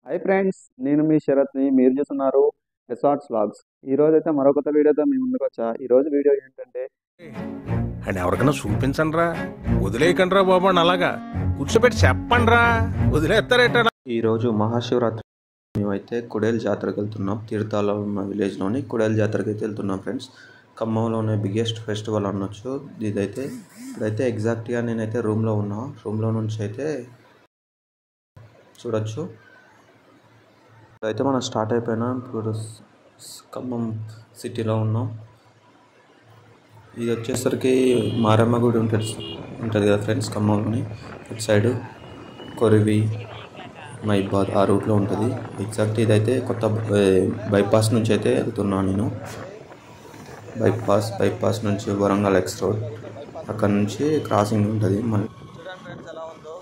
Hi friends, నేను మీ శరత్ని. మీరు చూస్తున్నారు రిసార్ట్స్ వ్లాగ్స్. ఈరోజు అయితే మరో కొత్త వీడియోతో మీ ముందుకు వచ్చా. ఈరోజు వీడియో ఏంటంటే అండ్ ఎవరికైనా చూపించండి రా, వదిలేయకండి రా బాబు అని అలాగా కూర్చోబెట్టి చెప్పండి రా, వదిలేస్తారేట. ఈరోజు మహాశివరాత్రి మేమైతే కుడేల్ జాతరకి వెళ్తున్నాం. తీర్థాల్లో ఉన్న విలేజ్లోని కుడేల్ జాతరకి అయితే వెళ్తున్నాం ఫ్రెండ్స్. ఖమ్మంలోనే బిగ్గెస్ట్ ఫెస్టివల్ అనొచ్చు ఇదైతే. ఇప్పుడైతే ఎగ్జాక్ట్గా నేనైతే రూమ్లో నుంచి అయితే చూడొచ్చు. ఇప్పుడైతే మనం స్టార్ట్ అయిపోయినా. ఇప్పుడు ఖమ్మం సిటీలో ఉన్నాం. ఇది వచ్చేసరికి మారమ్మ గుడి ఉంటుంది కదా ఫ్రెండ్స్, ఖమ్మంలోని ఇటు సైడు కొరివి మైబాద్ ఆ రూట్లో ఉంటుంది ఎగ్జాక్ట్. ఇదైతే కొత్త బైపాస్ నుంచి అయితే వెళ్తున్నాను నేను. బైపాస్ నుంచి వరంగల్ ఎక్స్ రోడ్, అక్కడ నుంచి క్రాసింగ్ ఉంటుంది. మళ్ళీ చూడండి ఫ్రెండ్స్ ఎలా ఉందో.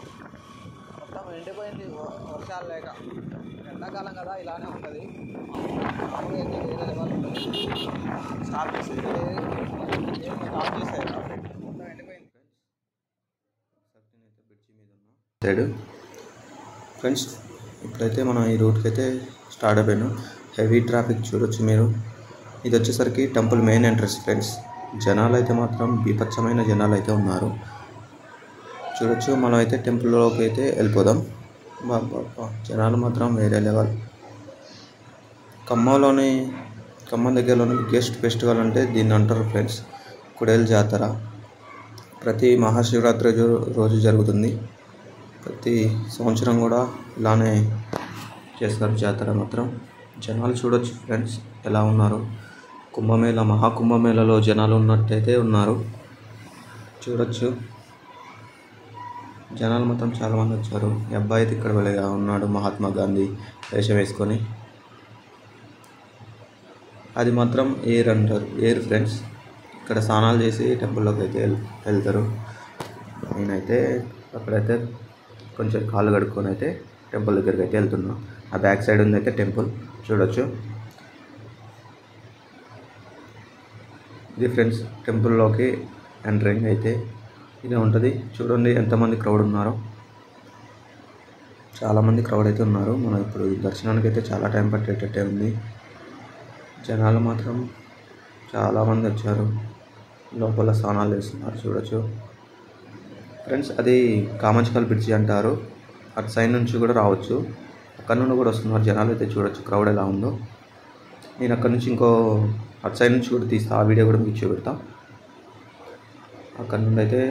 మొత్తం ఎండిపోయింది వర్షాలు లేక. ఎండాకాలం కదా ఇలానే ఉంటుంది. మామూలుగా అయితే వేరే లెవెల్ ఉంటుంది. స్టార్ట్ చేసేది మొత్తం ఎండిపోయింది సైడ్ ఫ్రెండ్స్. ఇప్పుడైతే మనం ఈ రూట్కి అయితే స్టార్ట్ అయిపోయాను. హెవీ ట్రాఫిక్ చూడొచ్చు మీరు. ఇది వచ్చేసరికి టెంపుల్ మెయిన్ ఎంట్రన్స్ ఫ్రెండ్స్. జనాలు అయితే మాత్రం బీభత్సమైన జనాలు అయితే ఉన్నారు చూడొచ్చు. మనం అయితే టెంపుల్లోకి అయితే వెళ్ళిపోదాం. జనాలు మాత్రం వేరే లెవెల్. ఖమ్మం దగ్గరలోని బిగ్గెస్ట్ ఫెస్టివల్ అంటే దీన్ని అంటారు ఫ్రెండ్స్, కుడేల్ జాతర. ప్రతి మహాశివరాత్రి రోజు జరుగుతుంది. ప్రతి సంవత్సరం కూడా ఇలానే చేస్తారు జాతర మాత్రం. జనాలు చూడొచ్చు ఫ్రెండ్స్ ఎలా ఉన్నారు. మహాకుంభమేళలో జనాలు ఉన్నట్టయితే ఉన్నారు చూడొచ్చు. జనాలు మొత్తం చాలామంది వచ్చారు. ఈ అబ్బాయి అయితే ఇక్కడ వెళ్ళగా ఉన్నాడు, మహాత్మా గాంధీ వేషం వేసుకొని. అది మాత్రం ఎయిర్ అంటారు, ఎయిర్ ఫ్రెండ్స్. ఇక్కడ స్నానాలు చేసి టెంపుల్లోకి అయితే వెళ్తారు. నేనైతే అక్కడైతే కొంచెం కాళ్ళు కడుక్కొని అయితే టెంపుల్ దగ్గరికి అయితే వెళ్తున్నాను. ఆ బ్యాక్ సైడ్ ఉంది అయితే టెంపుల్ చూడొచ్చు. ఇది ఫ్రెండ్స్ టెంపుల్లోకి ఎంట్రింగ్ అయితే ఇదే ఉంటుంది. చూడండి ఎంతమంది క్రౌడ్ ఉన్నారో. చాలామంది క్రౌడ్ అయితే ఉన్నారు. మనం ఇప్పుడు దర్శనానికి అయితే చాలా టైం పట్టేటట్టే ఉంది. జనాలు మాత్రం చాలామంది వచ్చారు. లోపల స్నానాలు చేస్తున్నారు చూడొచ్చు ఫ్రెండ్స్. అది కామంచికల్ బ్రిడ్జి అంటారు. అటు సైడ్ నుంచి కూడా రావచ్చు, అక్కడ నుండి కూడా వస్తున్నారు జనాలు అయితే చూడొచ్చు. క్రౌడ్ ఎలా ఉందో. నేను అక్కడ నుంచి అటు సైడ్ నుంచి కూడా తీస్తా, ఆ వీడియో కూడా మీకు చూపెడతా. అక్కడ నుండి అయితే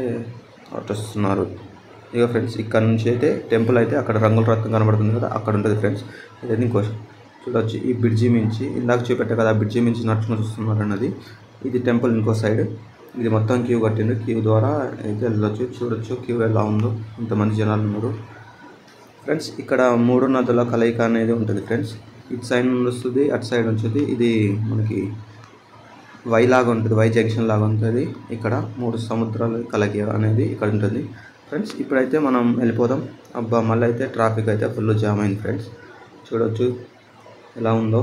అటు వస్తున్నారు. ఇక ఫ్రెండ్స్ ఇక్కడ నుంచి అయితే టెంపుల్ అయితే అక్కడ రంగుల రత్నం కనబడుతుంది కదా, అక్కడ ఉంటుంది ఫ్రెండ్స్. ఇదైతే ఇంకో చూడవచ్చు. ఈ బ్రిడ్జి మించి ఇందాక చూపెట్టా కదా, ఆ బ్రిడ్జి మించి నడుచుకుని చూస్తున్నారు అన్నది. ఇది టెంపుల్ ఇంకో సైడ్. ఇది మొత్తం క్యూ కట్టిండు. క్యూ ద్వారా అయితే వెళ్ళొచ్చు. చూడొచ్చు క్యూ ఎలా ఉందో, ఇంతమంది జనాలు ఉన్నారు ఫ్రెండ్స్. ఇక్కడ 3 నదుల కలయిక అనేది ఉంటుంది ఫ్రెండ్స్. ఇటు సైడ్ నుండి వస్తుంది, అటు సైడ్ నుంచి. ఇది మనకి వై లాగా ఉంటుంది, వై జంక్షన్ లాగా ఉంటుంది. ఇక్కడ 3 సముద్రాల కలయిక అనేది ఇక్కడ ఉంటుంది ఫ్రెండ్స్. ఇప్పుడైతే మనం వెళ్ళిపోదాం. అబ్బా మళ్ళీ అయితే ట్రాఫిక్ అయితే ఫుల్ జామ్ అయింది ఫ్రెండ్స్. చూడొచ్చు ఎలా ఉందో.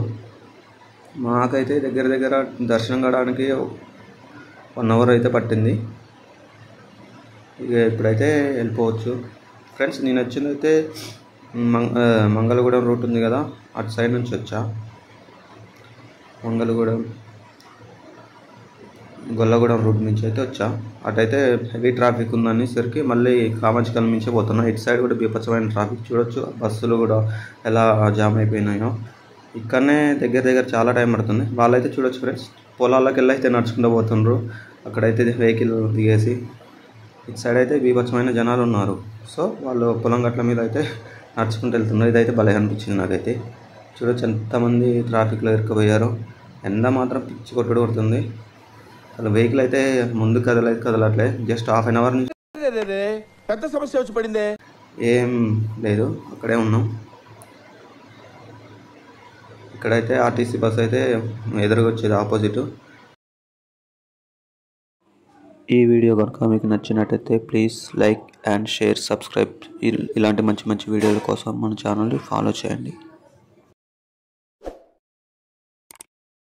మాకైతే దగ్గర దర్శనం కావడానికి 1 అవర్ అయితే పట్టింది. ఇక ఇప్పుడైతే వెళ్ళిపోవచ్చు ఫ్రెండ్స్. నేను వచ్చిందైతే మంగళగూడెం రూట్ ఉంది కదా, అటు సైడ్ నుంచి వచ్చా. మంగళగూడెం గొల్లగూడెం రూట్ నుంచి అయితే వచ్చా. అటైతే హెవీ ట్రాఫిక్ ఉందనేసరికి మళ్ళీ కామంచికల్ నుంచే పోతున్నా. ఇటు సైడ్ కూడా బీభత్సమైన ట్రాఫిక్ చూడొచ్చు. బస్సులు కూడా ఎలా జామ్ అయిపోయినాయో. ఇక్కడనే దగ్గర చాలా టైం పడుతుంది. వాళ్ళైతే చూడొచ్చు ఫ్రెండ్స్, పొలాల్లోకి వెళ్ళి అయితే నడుచుకుంటూ పోతుండ్రు. అక్కడైతే వెహికల్ దిగేసి. ఇటు సైడ్ అయితే బీభత్సమైన జనాలు ఉన్నారు. సో వాళ్ళు పొలం గట్ల మీద అయితే నడుచుకుంటూ వెళ్తున్నారు. ఇదైతే భలే అనిపించింది నాకైతే. చూడొచ్చు ఎంతమంది ట్రాఫిక్లో ఇరుక్కుపోయారో. ఎండ మాత్రం పిచ్చి కొట్టుడు కొడుతుంది. అసలు వెహికల్ అయితే ముందు కదలట్లే. జస్ట్ హాఫ్ అన్ అవర్ నుంచి పెద్ద సమస్య వచ్చి పడిందే. ఏం లేదు, అక్కడే ఉన్నాం. ఇక్కడైతే ఆర్టీసీ బస్ అయితే ఎదురుగా వచ్చేది ఆపోజిట్. ఈ వీడియో కనుక మీకు నచ్చినట్టయితే please like and share, subscribe. ఇలాంటి మంచి వీడియోల కోసం మన ఛానల్ని ఫాలో చేయండి.